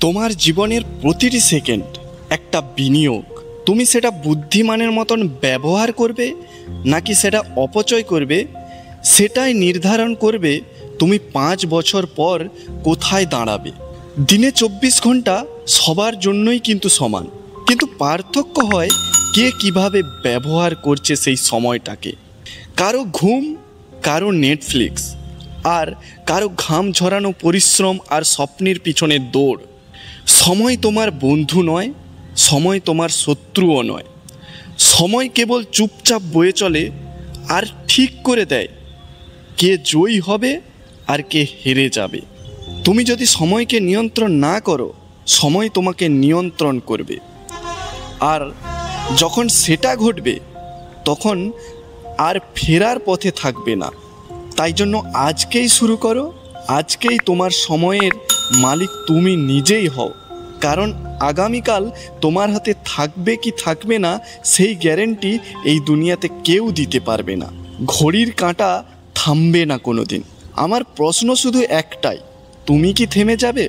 তোমার জীবনের প্রতিটি সেকেন্ড একটা বিনিয়োগ। তুমি সেটা বুদ্ধিমানের মতন ব্যবহার করবে নাকি সেটা অপচয় করবে, সেটাই নির্ধারণ করবে তুমি 5 বছর পর কোথায় দাঁড়াবে। দিনে 24 ঘন্টা সবার জন্যই কিন্তু সমান, কিন্তু পার্থক্য হয় কে কিভাবে ব্যবহার করছে সেই সময়টাকে। কারো ঘুম, কারো নেটফ্লিক্স, আর কারো ঘাম ঝরানো পরিশ্রম আর স্বপ্নের পিছনে দৌড়। সময় তোমার বন্ধু নয়, সময় তোমার শত্রুও নয়। সময় কেবল চুপচাপ বয়ে চলে আর ঠিক করে দেয় কে জয়ী হবে আর কে হেরে যাবে। তুমি যদি সময়কে নিয়ন্ত্রণ না করো, সময় তোমাকে নিয়ন্ত্রণ করবে। আর যখন সেটা ঘটবে তখন আর ফেরার পথে থাকবে না। তাই জন্য আজকেই শুরু করো, আজকেই তোমার সময়ের মালিক তুমি নিজেই হও। কারণ আগামীকাল তোমার হাতে থাকবে কি থাকবে না সেই গ্যারেন্টি এই দুনিয়াতে কেউ দিতে পারবে না। ঘড়ির কাঁটা থামবে না কোনো দিন। আমার প্রশ্ন শুধু একটাই, তুমি কি থেমে যাবে?